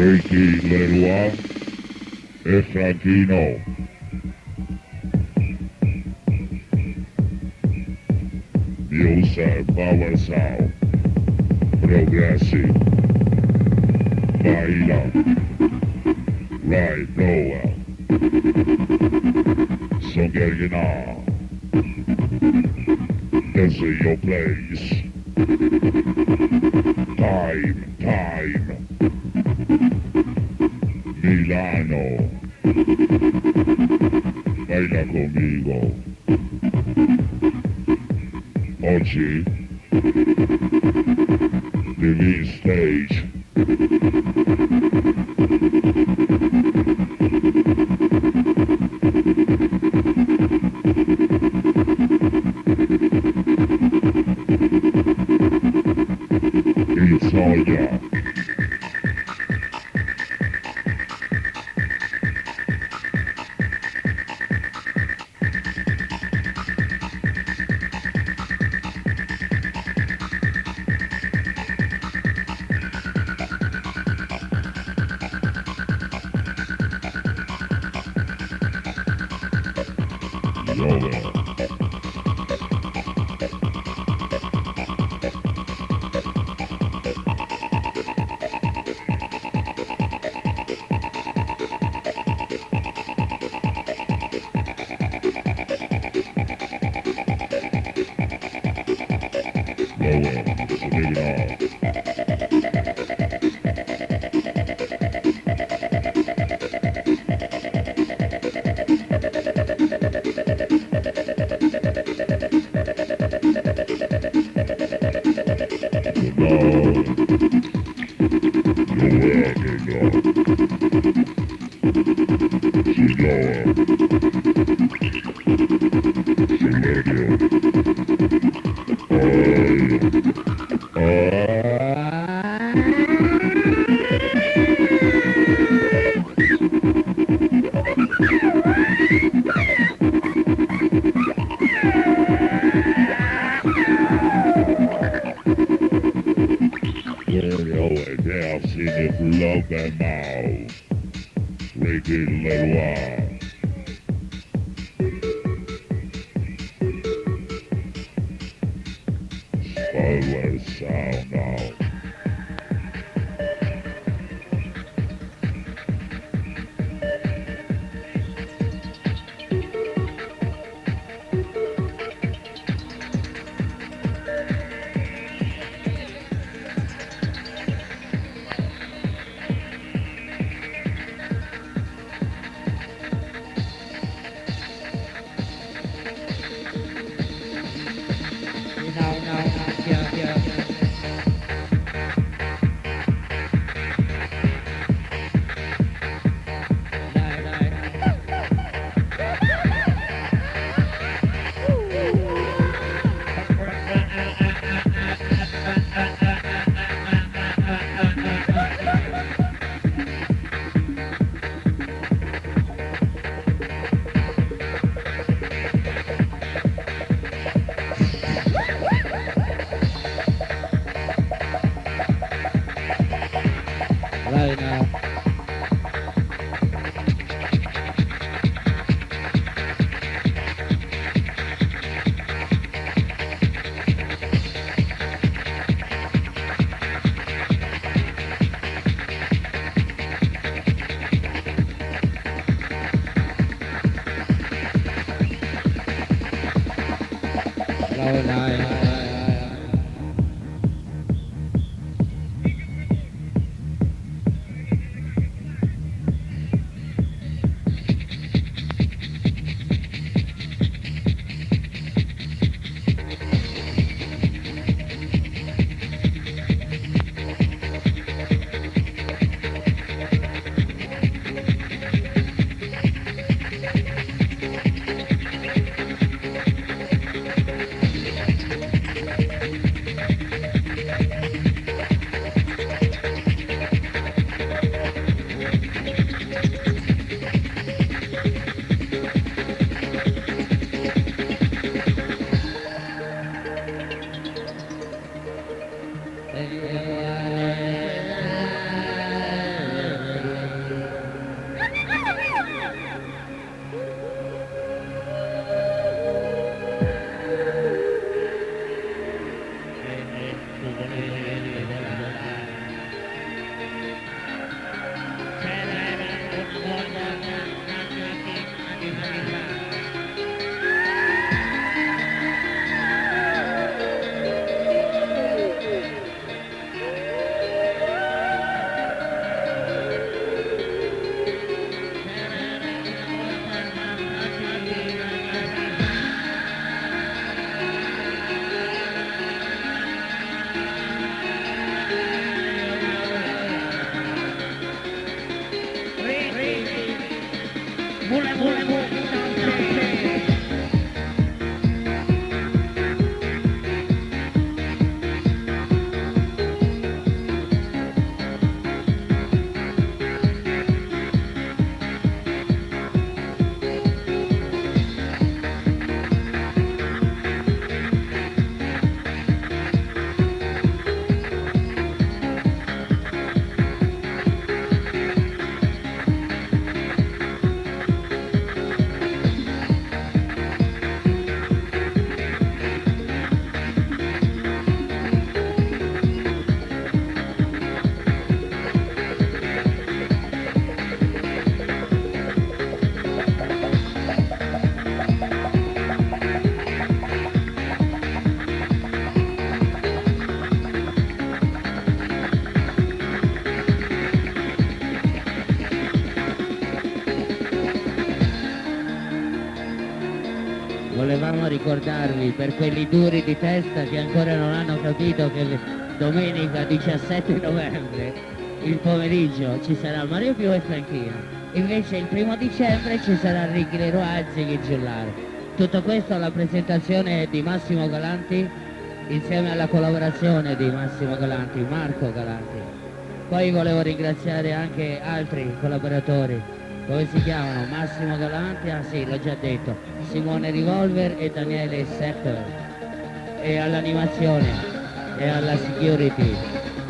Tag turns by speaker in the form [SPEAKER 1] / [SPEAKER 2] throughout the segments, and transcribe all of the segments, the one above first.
[SPEAKER 1] Ricky Leroy e Franchino. Music Power Sound Progressive Baila Right Noel So getting on This is your place Time Milano Baila conmigo Oggi The main stage It's all ya.
[SPEAKER 2] Volevamo ricordarvi, per quelli duri di testa che ancora non hanno capito, che domenica 17 novembre, il pomeriggio, ci sarà Mario Pio e Franchino. Invece il 1° dicembre ci sarà Ricky Leroy e Ziggy Giullare. Tutto questo alla presentazione di Massimo Galanti, insieme alla collaborazione di Massimo Galanti, Marco Galanti. Poi volevo ringraziare anche altri collaboratori. Come si chiamano? Massimo Galanti, ah sì, l'ho già detto, Simone Revolver e Daniele Seppel. E all'animazione, e alla security,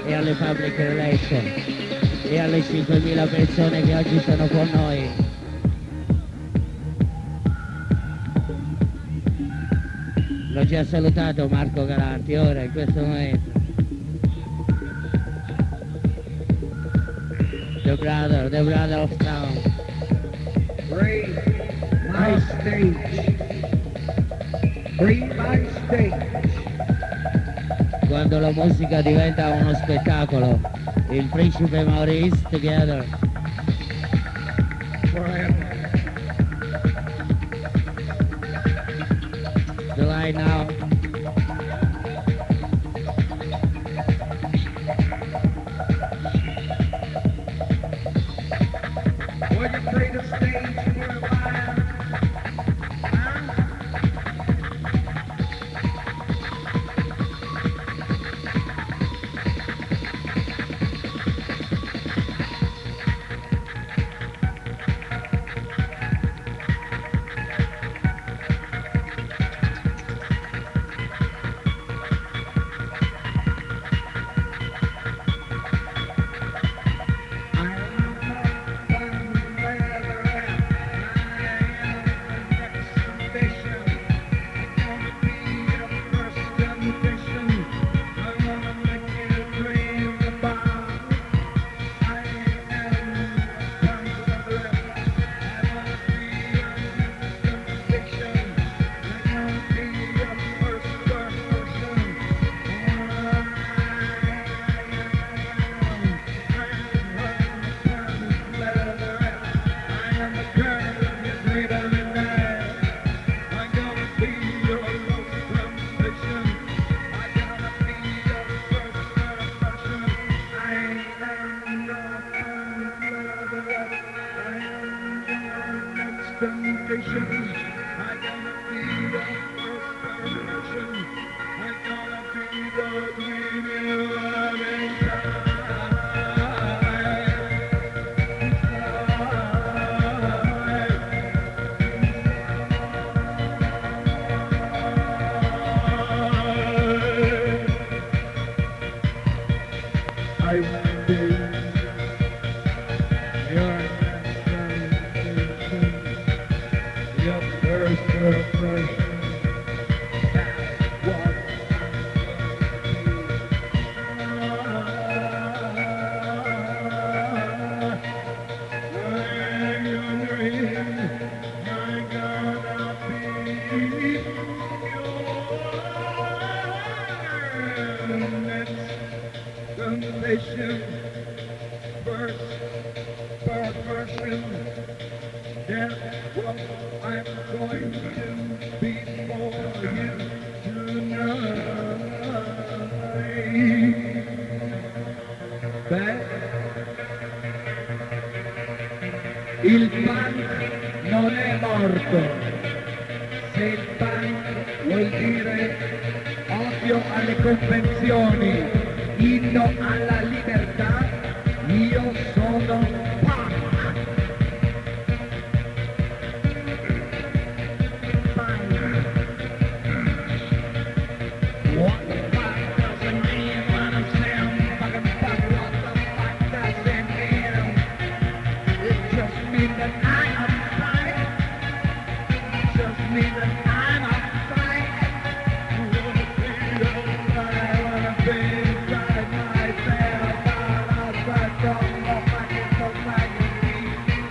[SPEAKER 2] e alle public relations, e alle 5.000 persone che oggi sono con noi. L'ho già salutato Marco Galanti, ora in questo momento. The brother of town.
[SPEAKER 3] Bring my stage. Bring my stage.
[SPEAKER 2] Quando la musica diventa uno spettacolo, il principe Maurice together.
[SPEAKER 3] Forever.
[SPEAKER 2] The line now.
[SPEAKER 3] Will you play the stage for a while? Il punk non non è morto. Se il punk vuol dire odio alle convenzioni, inno alla libertà, io sono punk. What the fuck does it mean when I'm saying fucking fuck? What the fuck does it mean? It just means that I am fine. It just means that I'm a fine. I wanna be inside myself. I don't know if I can talk like me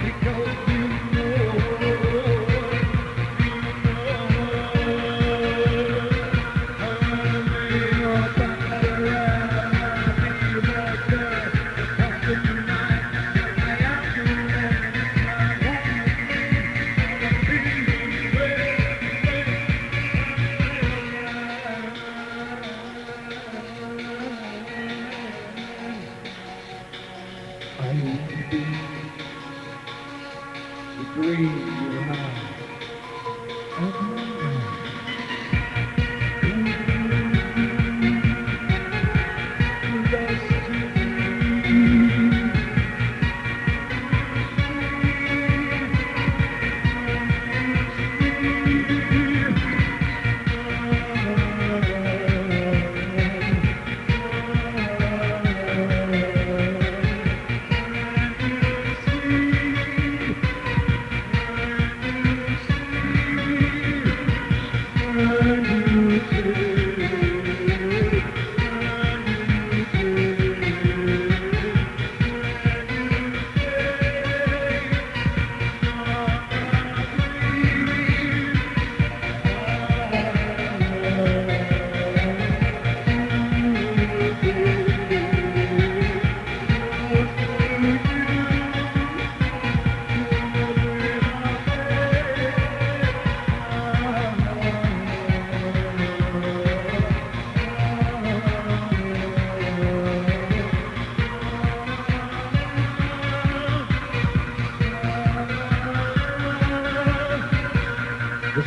[SPEAKER 3] because you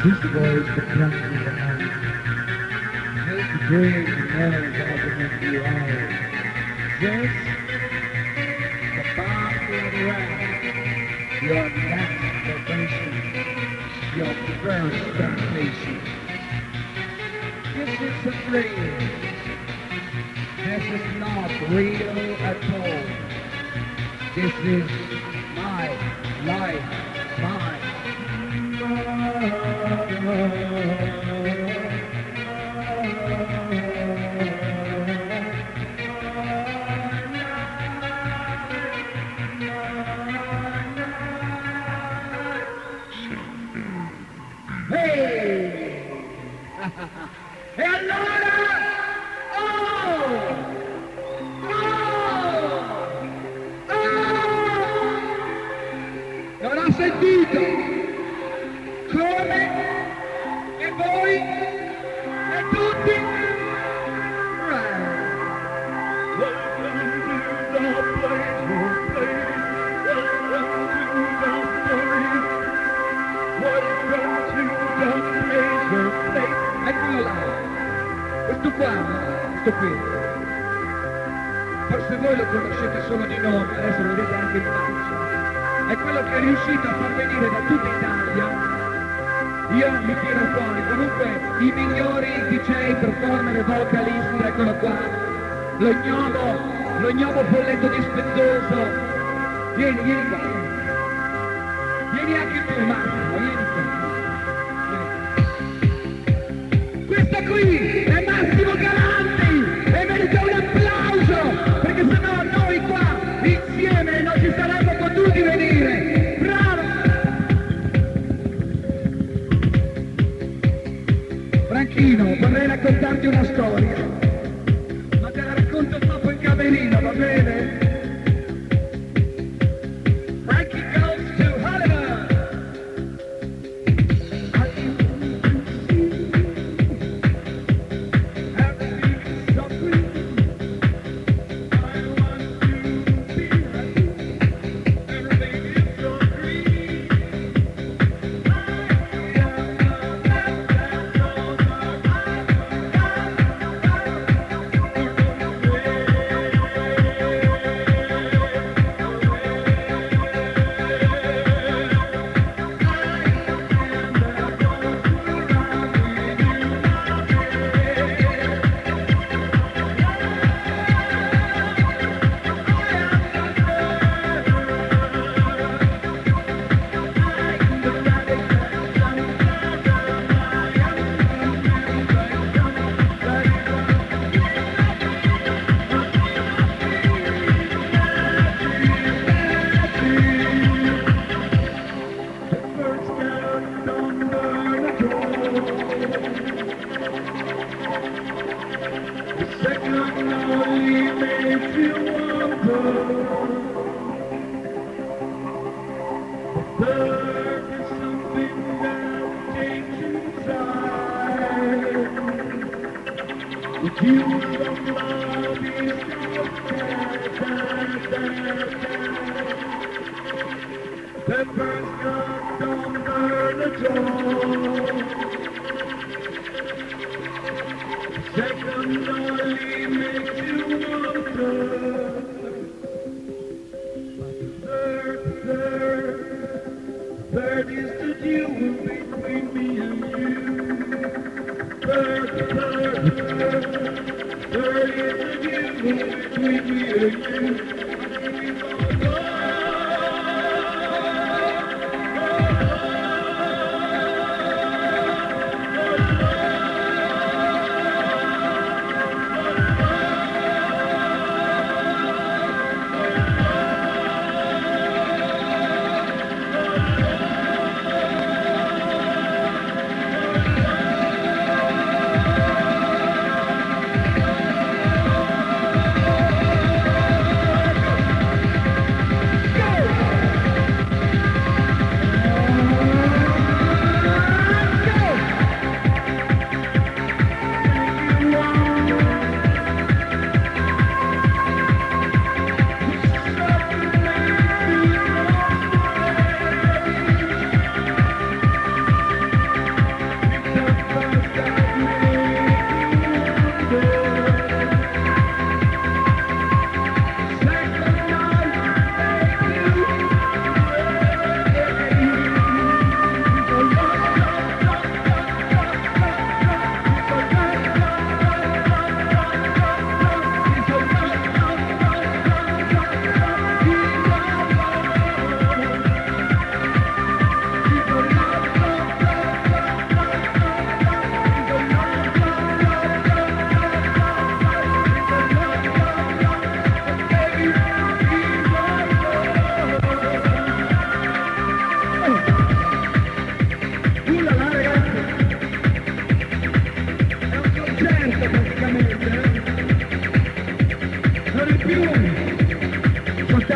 [SPEAKER 3] this voice that comes from the heart. Make the dream knows how to make you out. This, the body of the rap, your next vibration, your first temptation. This is a dream. This is not real at all. This is my life, my Hey! E allora? Oh! Non ho sentito! Come? E voi? E tutti? Eccolo là! Questo qui. Forse voi lo conoscete solo di nome, adesso lo vedete anche in faccia. È quello che è riuscito a far venire da tutta Italia. Io mi tiro fuori, comunque i migliori DJ, performer e vocalist, eccolo qua. Lo ignobo folletto dispettoso. Vieni qua. Vieni anche tu, Massimo, vieni qua. Questo qui è Massimo Galanti e merita un applauso, perché sennò noi qua insieme non ci saremmo potuti venire. Bravo! Franchino, vorrei raccontarti una storia, ma te la racconto dopo in camerino, va bene? Frankie goes to Hollywood. You don't love yourself. The first gun don't burn at all. Second only makes you wonder. Third is the duel between me and you. Third is the duel between me and you.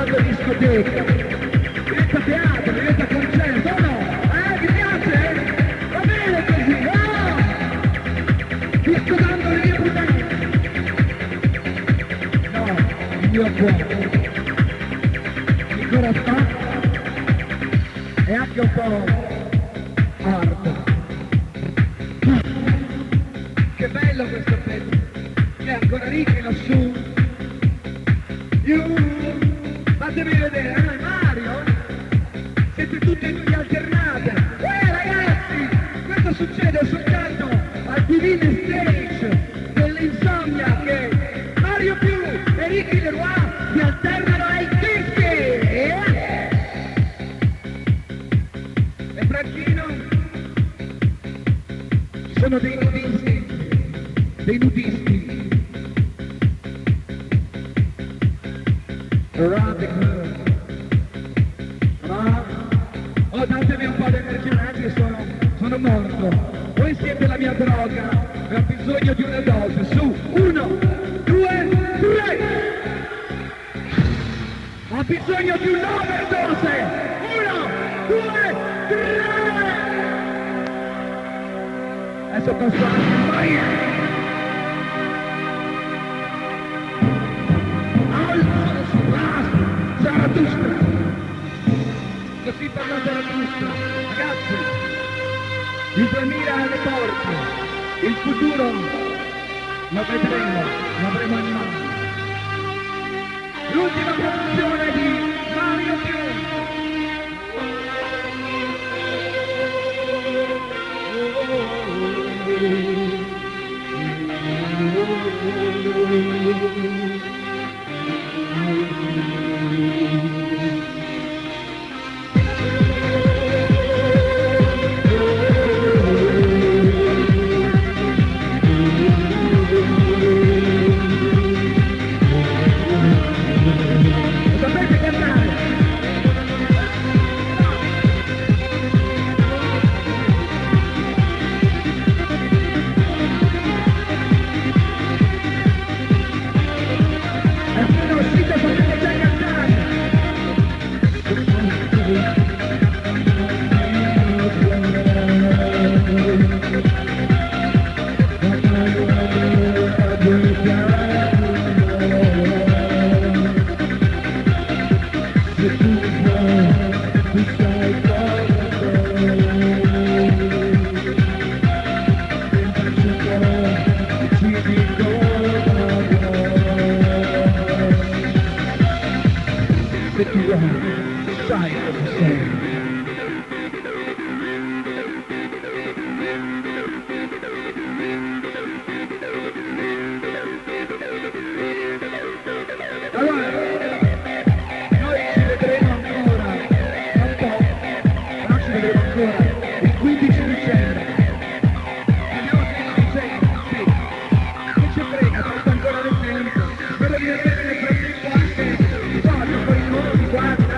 [SPEAKER 3] Discoteca, diventa teatro, diventa concerto, o no? Vi piace? Va bene così, no? Vi sto dando le mie puttane. No, il mio cuore ancora sta e anche un po' hard. Che bello questo pezzo, che è ancora ricco lassù. Fatemi vedere, Mario? Siete tutti e due alternate. Ragazzi, questo succede soltanto al Divine Stage dell'Insomnia, che Mario Più e Ricky Leroy si alternano ai dischi. E Franchino? Ci sono dei nudisti. Oh, datemi un po' di energia, che sono morto. Voi siete la mia droga e ho bisogno di una dose. Su, 1, 2, 3. Ho bisogno di un'overdose. 1, 2, 3. Adesso posso anche morire. Zarathustra, così parla Zarathustra. Ragazzi, il 2000 è alle porte, il futuro lo vedremo, lo avremo in mano. L'ultima produzione di Mario Più. Sapete cantare? sai cosa sei. Allora, noi ci vedremo ancora, un po', però ci vedremo ancora, il 15 dicembre. Vediamo se non sei, sì, che ci frega, falta ancora del tempo. Spero di vedere nel frattempo anche i soldi con i conti, guarda,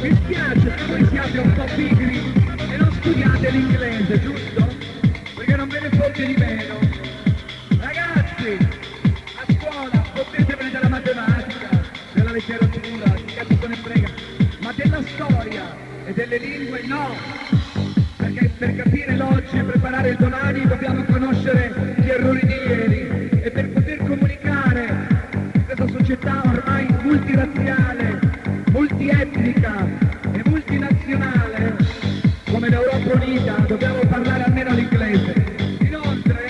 [SPEAKER 3] mi spiace che voi siate un po' pigri e non studiate l'inglese, giusto? Perché non ve ne fotte di meno. Ragazzi, a scuola potete prendere la matematica, della letteratura, chi cazzo ne frega, ma della storia e delle lingue no! Perché per capire l'oggi e preparare il domani dobbiamo conoscere gli errori di ieri e per poter comunicare in questa società ormai multirazziale, multietnica e multinazionale come l'Europa unita dobbiamo parlare almeno l'inglese. Inoltre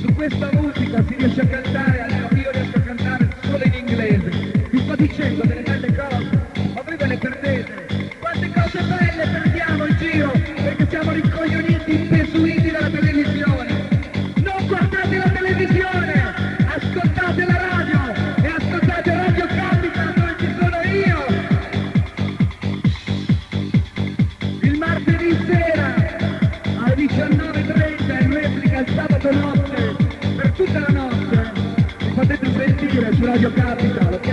[SPEAKER 3] su questa musica si riesce a cantare, almeno io riesco a cantare solo in inglese. Vi sto dicendo delle belle cose, ma voi ve le perdete. Quante cose belle perdiamo in giro perché siamo rincoglioniti, impesuiti dalla televisione. Non guardate la televisione, ascoltate la radio e ascoltate Radio Capital dove ci sono io. Il martedì sera alle 19:30 in replica il sabato notte, per tutta la notte mi potete sentire su Radio Capital, ok?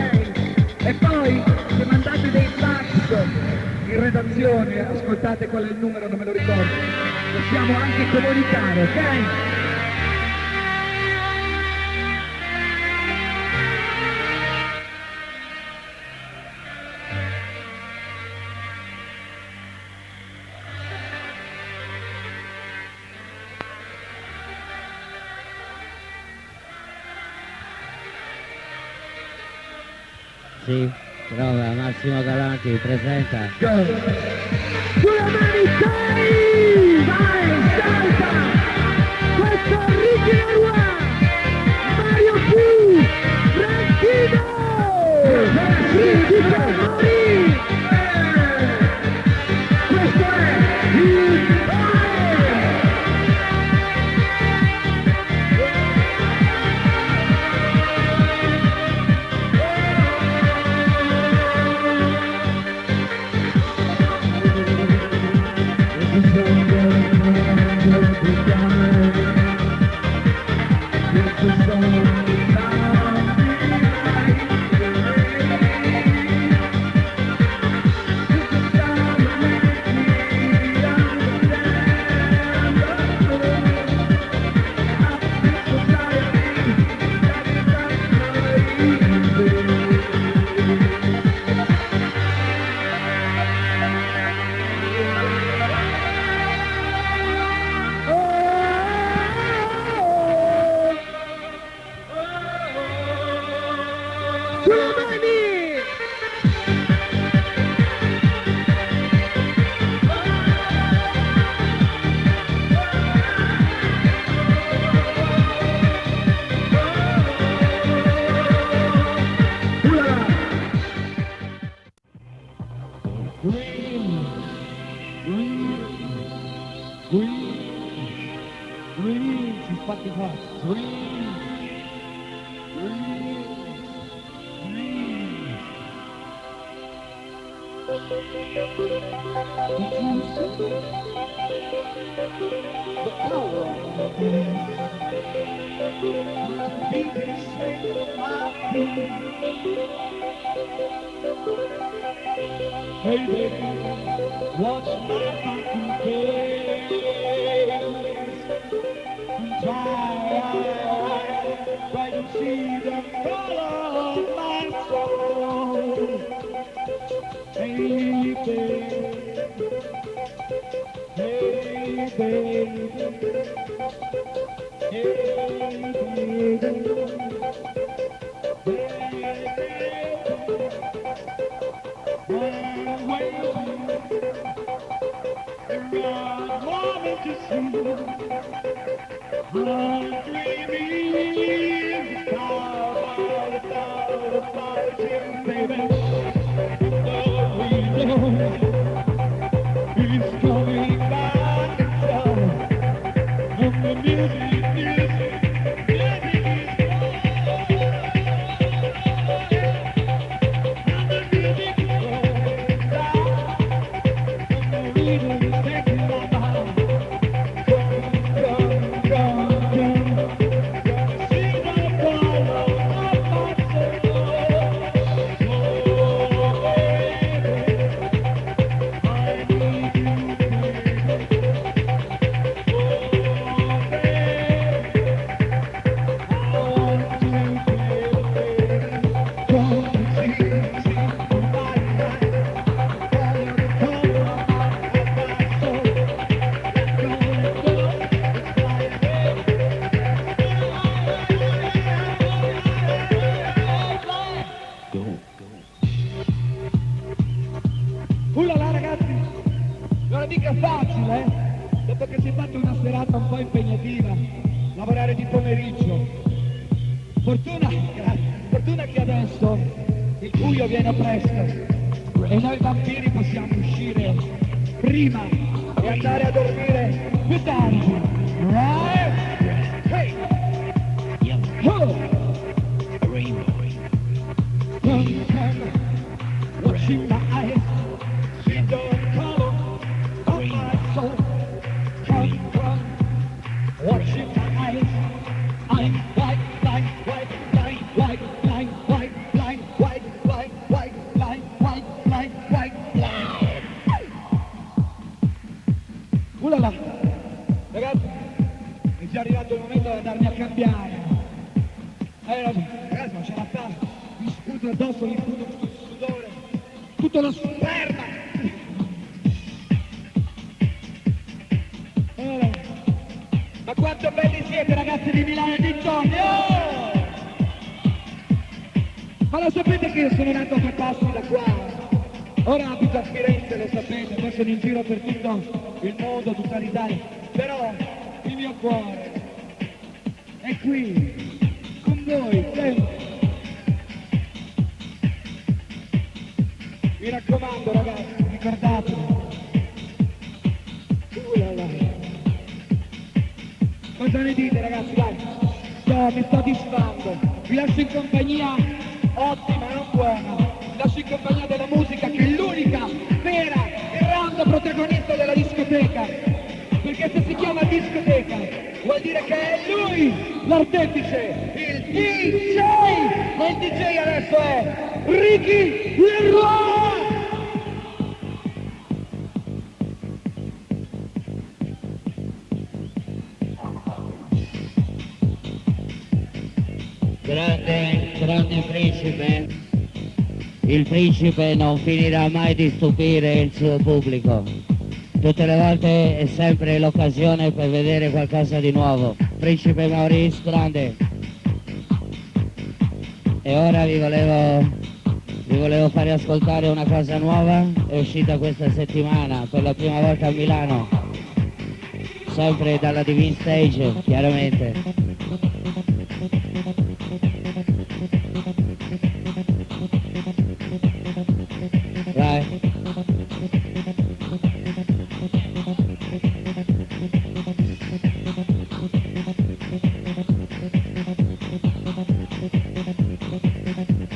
[SPEAKER 3] E poi se mandate dei fax in redazione, ascoltate qual è il numero, non me lo ricordo, possiamo anche comunicare, ok?
[SPEAKER 2] Sì, prova, Massimo Galanti, presenta.
[SPEAKER 3] Go! Sulle mani sei! Vai, salta! Questo è Original One! Mario P! Franchino! Di Ferrari! Questo è il tutti qua. Dream. Hey baby, watch my mountain face. Try to see the color of my soul. Hey baby, hey baby, hey Ullala ragazzi, non è mica facile, dopo che si è fatta una serata un po' impegnativa, lavorare di pomeriggio. Fortuna che adesso il buio viene presto e noi vampiri possiamo uscire prima e andare a dormire più tardi. Right? Hey! Oh! Come, watching my eyes. Watching my eyes, I'm white, blind, white, blind, white, blind, white, blind, white, blind, white, blind, white, blind, white, blind. Ullala, ragazzi, è già arrivato il momento di andarmi a cambiare. Ragazzi, non ce la fa, mi sputo addosso, mi sputo tutto il sudore, tutto lo sperma. Ma quanto belli siete ragazzi di Milano e dintorni, oh! Ma lo sapete che io sono nato a 3 passi da qua? Ora abito a Firenze, lo sapete, poi sono in giro per tutto il mondo, tutta l'Italia. Però il mio cuore è qui, con voi, sempre. Mi raccomando ragazzi, ricordatevi. Cosa ne dite ragazzi, dai? Mi sto disfando. Vi lascio in compagnia ottima, non buona. Vi lascio in compagnia della musica che è l'unica, vera e grande protagonista della discoteca. Perché se si chiama discoteca vuol dire che è lui l'artefice, il DJ! E il DJ adesso è Ricky Leroy!
[SPEAKER 2] Grande principe, il principe non finirà mai di stupire il suo pubblico, tutte le volte è sempre l'occasione per vedere qualcosa di nuovo. Principe Maurice, grande. E ora vi volevo fare ascoltare una cosa nuova, è uscita questa settimana per la prima volta a Milano, sempre dalla Divine Stage, chiaramente. Right.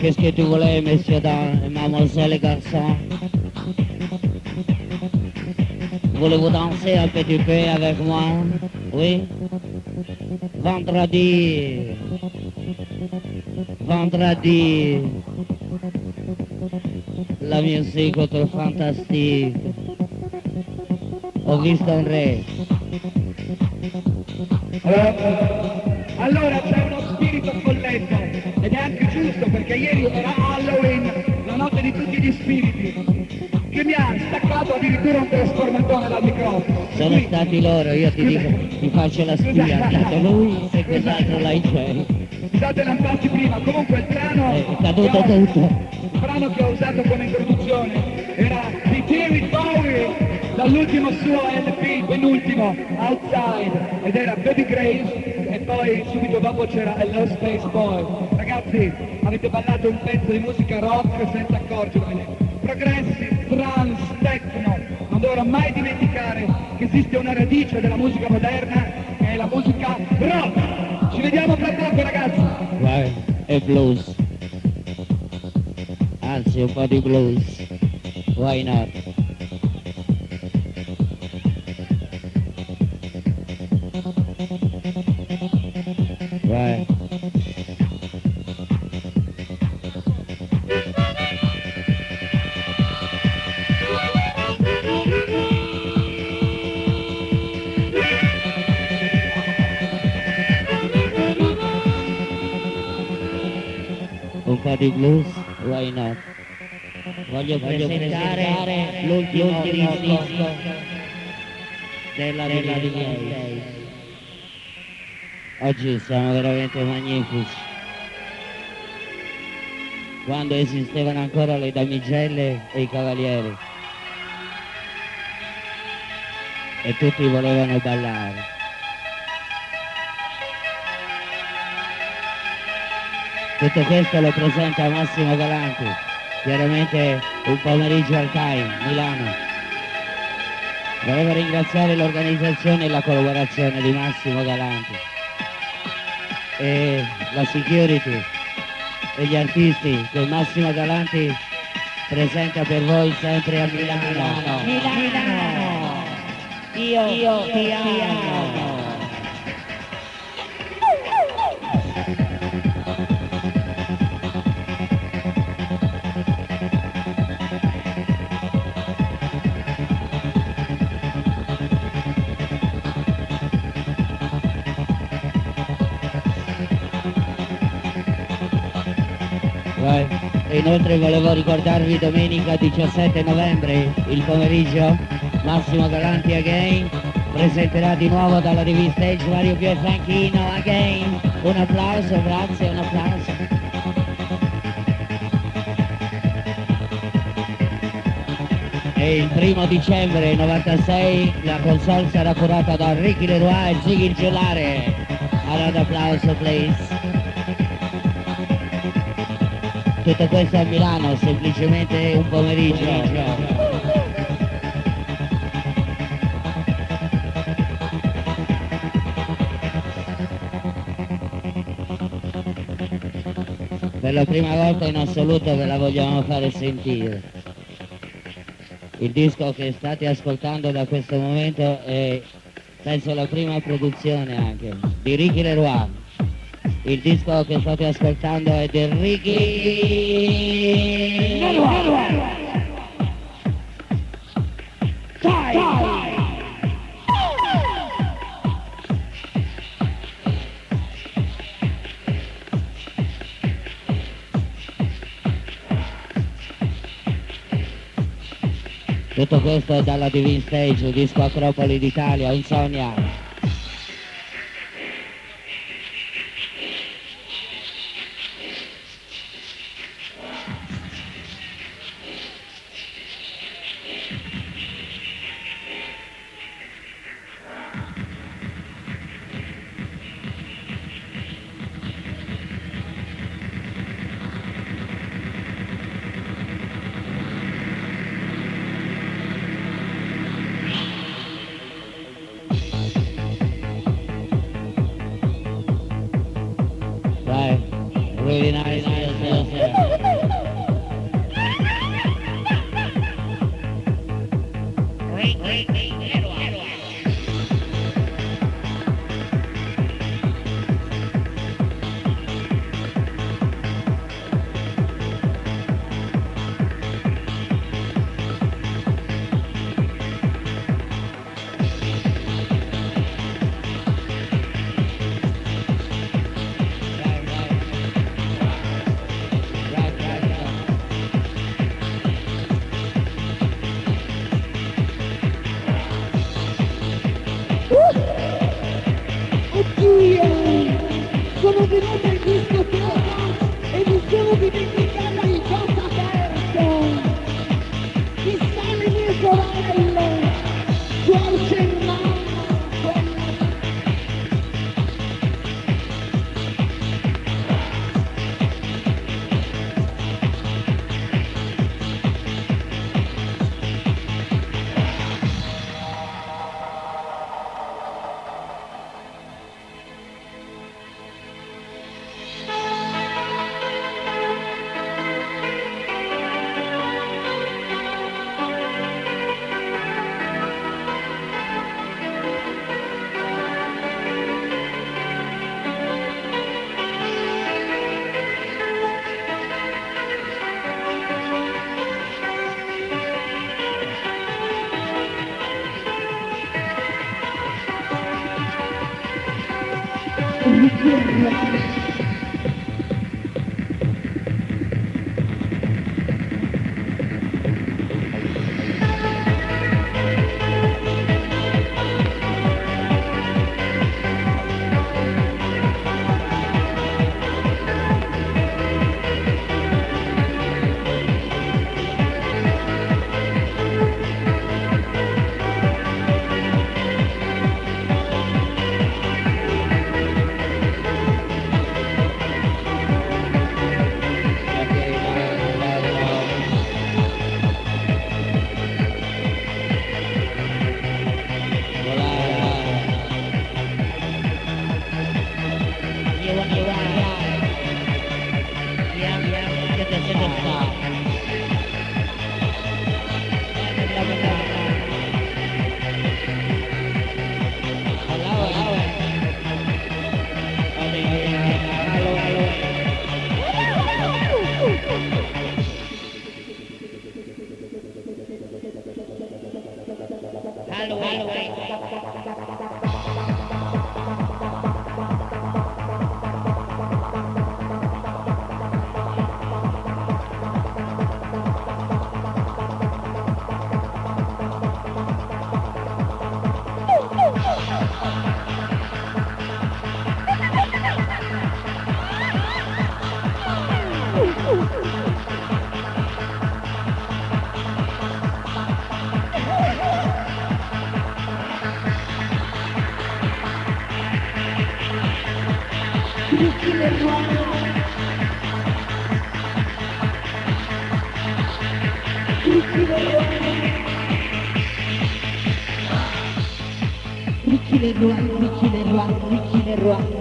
[SPEAKER 2] Qu'est-ce que tu voulais, messieurs, dames, mademoiselles et garçons? Voulez-vous danser un petit peu avec moi? Oui? Vendredi. Vendredi. La musique est fantastique. Ho visto un re.
[SPEAKER 3] Allora c'è uno spirito colletto ed è anche giusto perché ieri era Halloween, la notte di tutti gli spiriti, che mi ha staccato addirittura un trasformatore dal microfono.
[SPEAKER 2] Sono
[SPEAKER 3] Quindi,
[SPEAKER 2] stati loro, io ti dico, ti faccio la spia, è stato lui e quell'altro là in cielo.
[SPEAKER 3] scusate l'amparti prima, comunque il brano
[SPEAKER 2] È caduto tutto.
[SPEAKER 3] il brano che ho usato come introduzione era di David Bowie dall'ultimo suo LP, penultimo, Outside, ed era Baby Grace e poi subito dopo c'era Hello Space Boy. Ragazzi, avete ballato un pezzo di musica rock senza accorgervene, progressive, trance, techno, non dovrò mai dimenticare che esiste una radice della musica moderna che è la musica rock. Ci vediamo tra poco ragazzi.
[SPEAKER 2] Vai, e blues. Anzi, un po' di blues. Why not? Vai. Un po' di blues, why not? Voglio presentare l'ultimo disco della DJ. Oggi siamo veramente magnifici. Quando esistevano ancora le damigelle e i cavalieri. E tutti volevano ballare. Tutto questo lo presenta Massimo Galanti, chiaramente un pomeriggio al CAI, Milano. Volevo ringraziare l'organizzazione e la collaborazione di Massimo Galanti e la security e gli artisti che Massimo Galanti presenta per voi sempre a Milano. Milano! Io ti amo! E inoltre volevo ricordarvi domenica 17 novembre, il pomeriggio, Massimo Galanti Again presenterà di nuovo dalla TV Stage Mario Pio e Franchino Again. Un applauso, grazie, un applauso. E il 1° dicembre 96 la console sarà curata da Ricky Leroy e Ziggy Gelare. Allora applauso please. Tutto questo a Milano, semplicemente un pomeriggio. Per la prima volta in assoluto ve la vogliamo fare sentire. Il disco che state ascoltando da questo momento è, penso, la prima produzione anche, di Ricky Leroy. Il disco che state ascoltando è di Ricky Leroy. Tutto questo è dalla Divine Stage, disco Acropoli d'Italia, Insomnia.
[SPEAKER 4] Ricky Leroy.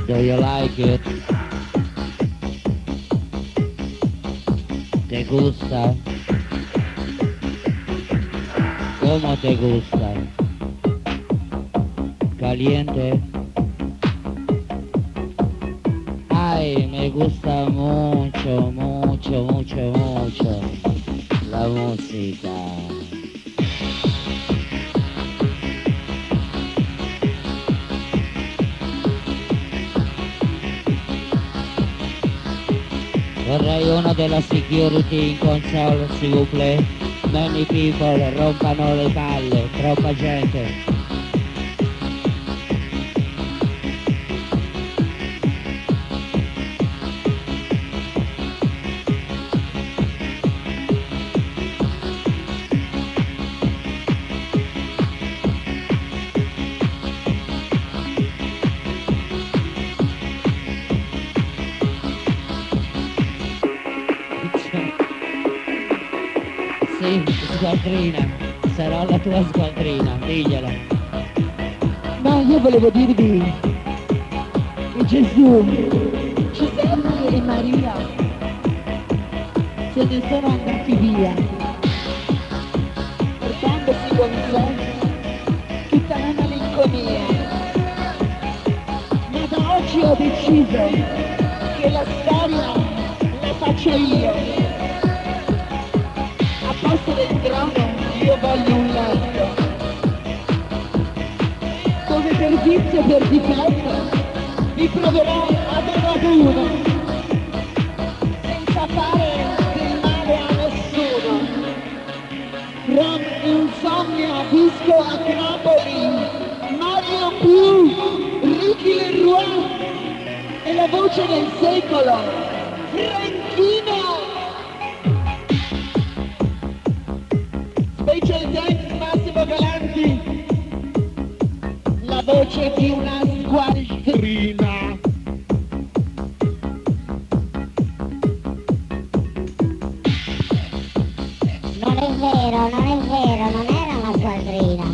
[SPEAKER 2] Do you like it? ¿Te gusta? ¿Cómo te gusta? ¿Caliente? Ay, me gusta mucho, mucho, mucho, mucho la música. Vorrei uno della security in console, s'il vous plaît. Many people rompano le palle, troppa gente. Sì, squadrina, sarò la tua squadrina, diglielo.
[SPEAKER 4] No, io volevo dirvi che Gesù, Giuseppe e Maria se ne sono andati via, portandosi con sé tutta la malinconia. Ma da oggi ho deciso che la storia la faccio io. A posto del trono io voglio un letto, dove per vizio e per difetto vi proverò ad nessuno, senza fare del male a nessuno. From Insomnia Disco a Napoli, Mario più Ricky Leroy e la voce del secolo, Franchino. Special thanks Massimo Galanti, la voce di una squadrina.
[SPEAKER 5] Non è vero, non era una squadrina,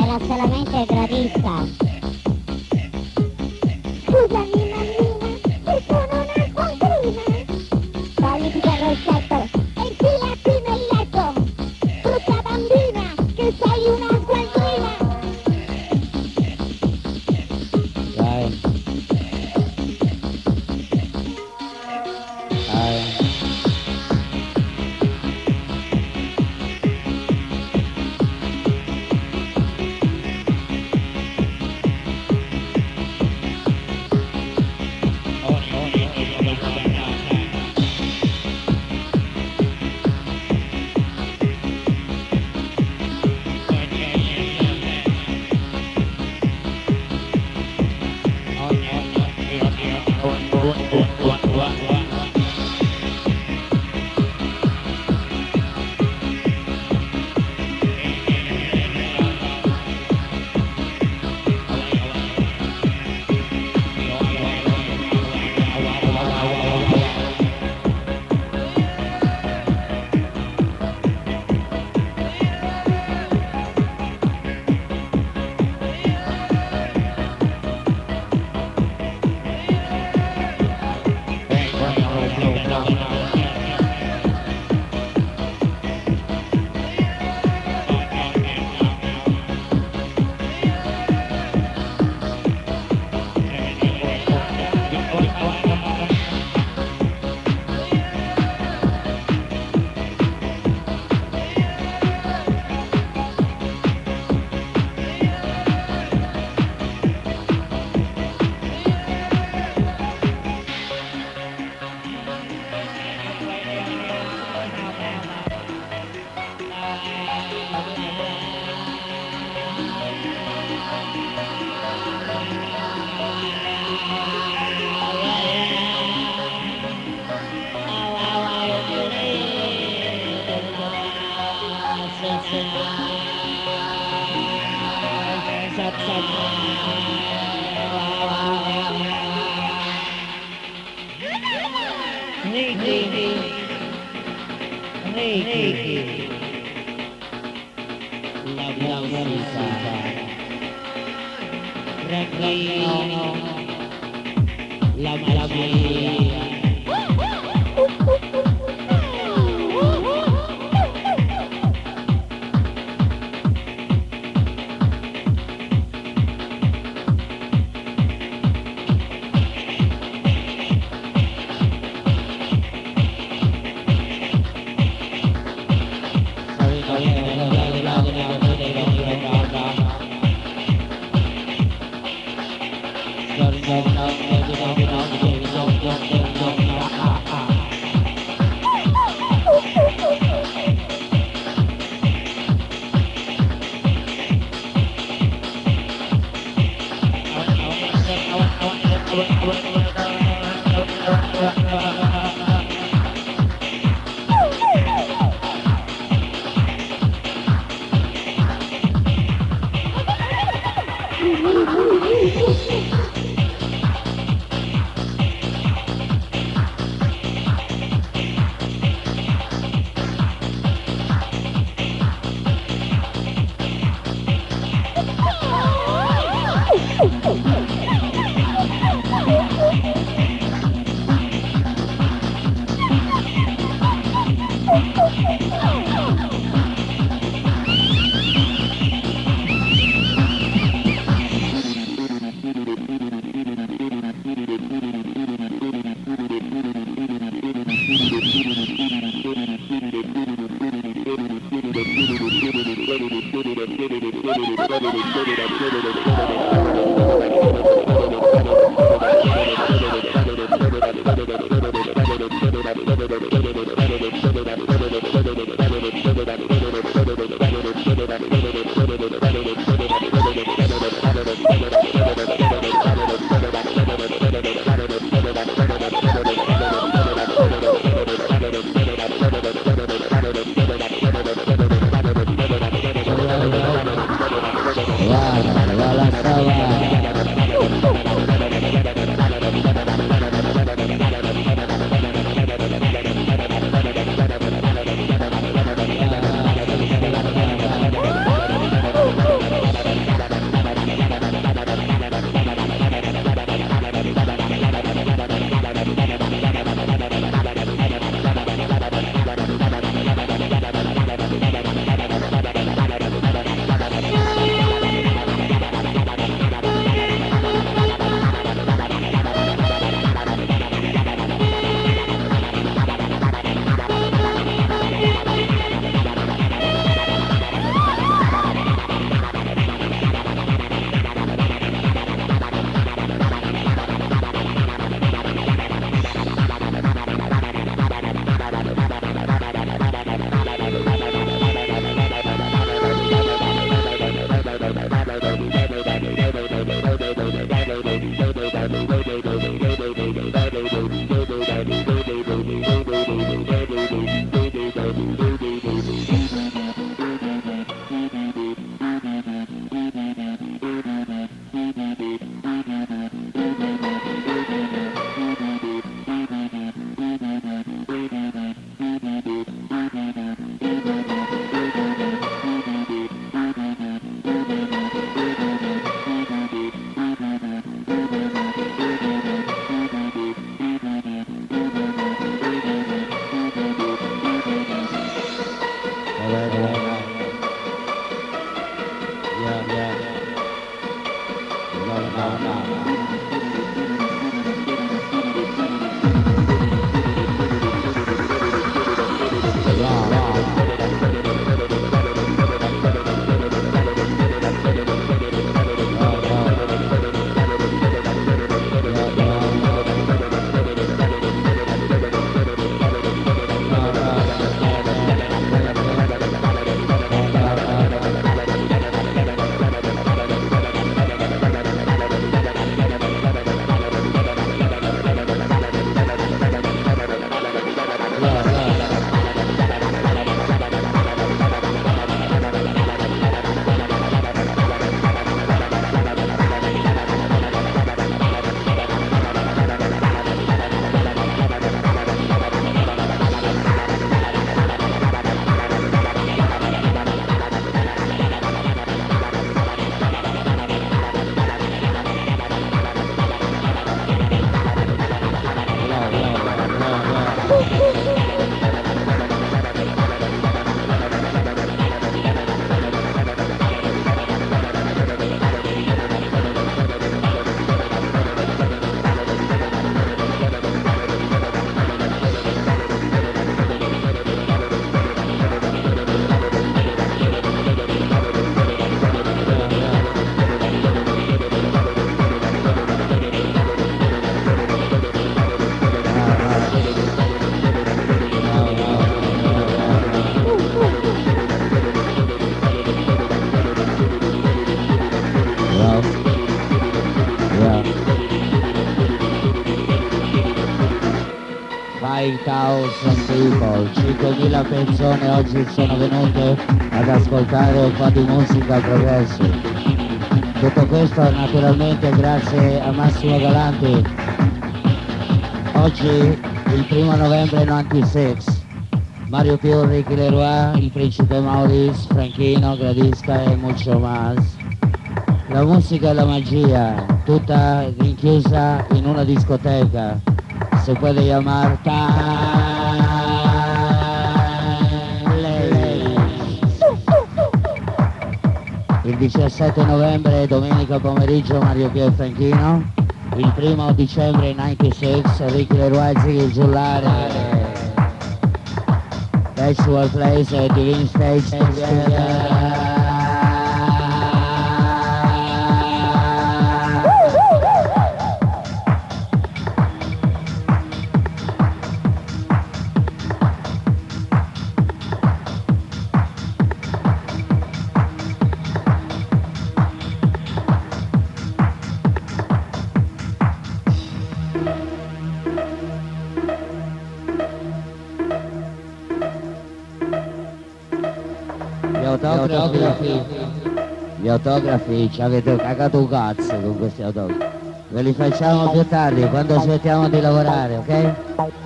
[SPEAKER 5] era solamente il gradista. Scusami mammina, io sono una squadrina. Togliti quel rossetto e infilati nel letto. Brutta bambina, che sei una squadrina.
[SPEAKER 2] Dai. Dai. La musica, Franchino, la magia.
[SPEAKER 3] Thank you.
[SPEAKER 2] People, 5.000 persone oggi sono venute ad ascoltare un po' di musica progresso. Tutto questo naturalmente grazie a Massimo Galanti. Oggi, il 1 novembre 96, Mario Pio, Ricky Leroy, il principe Maurice, Franchino, Gradisca e mucho más. La musica e la magia, tutta rinchiusa in una discoteca. Se puede llamar il 17 novembre, domenica pomeriggio, Mario Pio e Franchino. Il 1 dicembre 96, Ricky Leroy e Ziggy Giullare. Actual Place at Divine Stage together. Gli autografi ci avete cagato un cazzo con questi autografi. Ve li facciamo più tardi, quando smettiamo di lavorare, ok?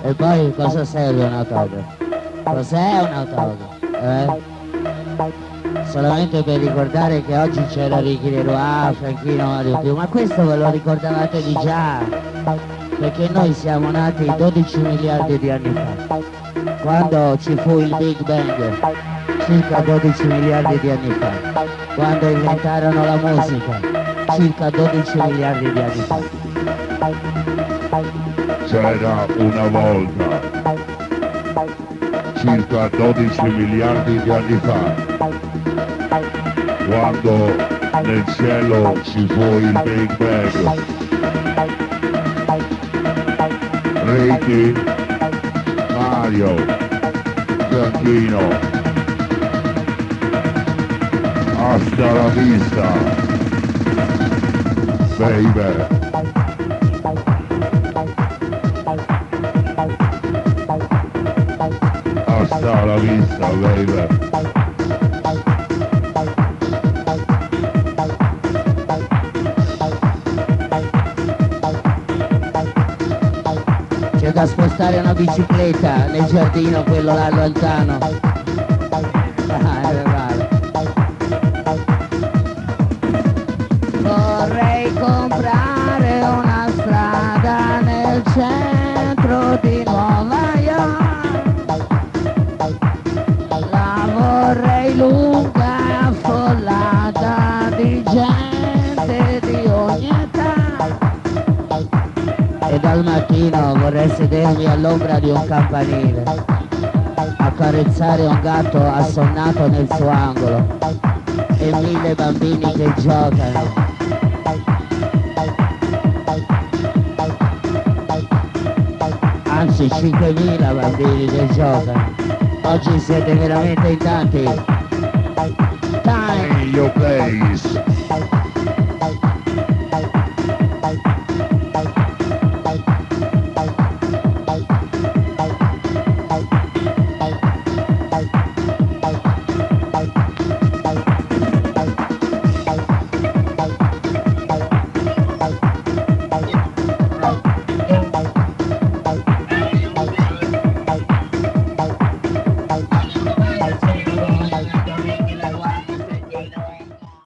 [SPEAKER 2] E poi cosa serve un autografo? Cos'è un autografo? Solamente per ricordare che oggi c'era Ricky Leroy, Franchino, Mario Pio, ma questo ve lo ricordavate di già, perché noi siamo nati 12 miliardi di anni fa, quando ci fu il Big Bang. Circa 12 miliardi di anni fa, quando inventarono la musica, circa 12 miliardi di anni fa.
[SPEAKER 1] C'era una volta, circa 12 miliardi di anni fa, quando nel cielo ci fu il Big Bang. Ricky, Mario, Franchino, hasta la vista, baby. Hasta la vista, baby.
[SPEAKER 2] C'è da spostare una bicicletta nel giardino, quello là lontano. Vorrei comprare una strada nel centro di Nuova York. La lunga affollata di gente di ogni età. E dal mattino vorrei sedermi all'ombra di un campanile, accarezzare un gatto assonnato nel suo angolo e 1000 bambini che giocano. Anzi 5.000 bambini che giocano. Oggi siete veramente in tanti. Time
[SPEAKER 1] Your place.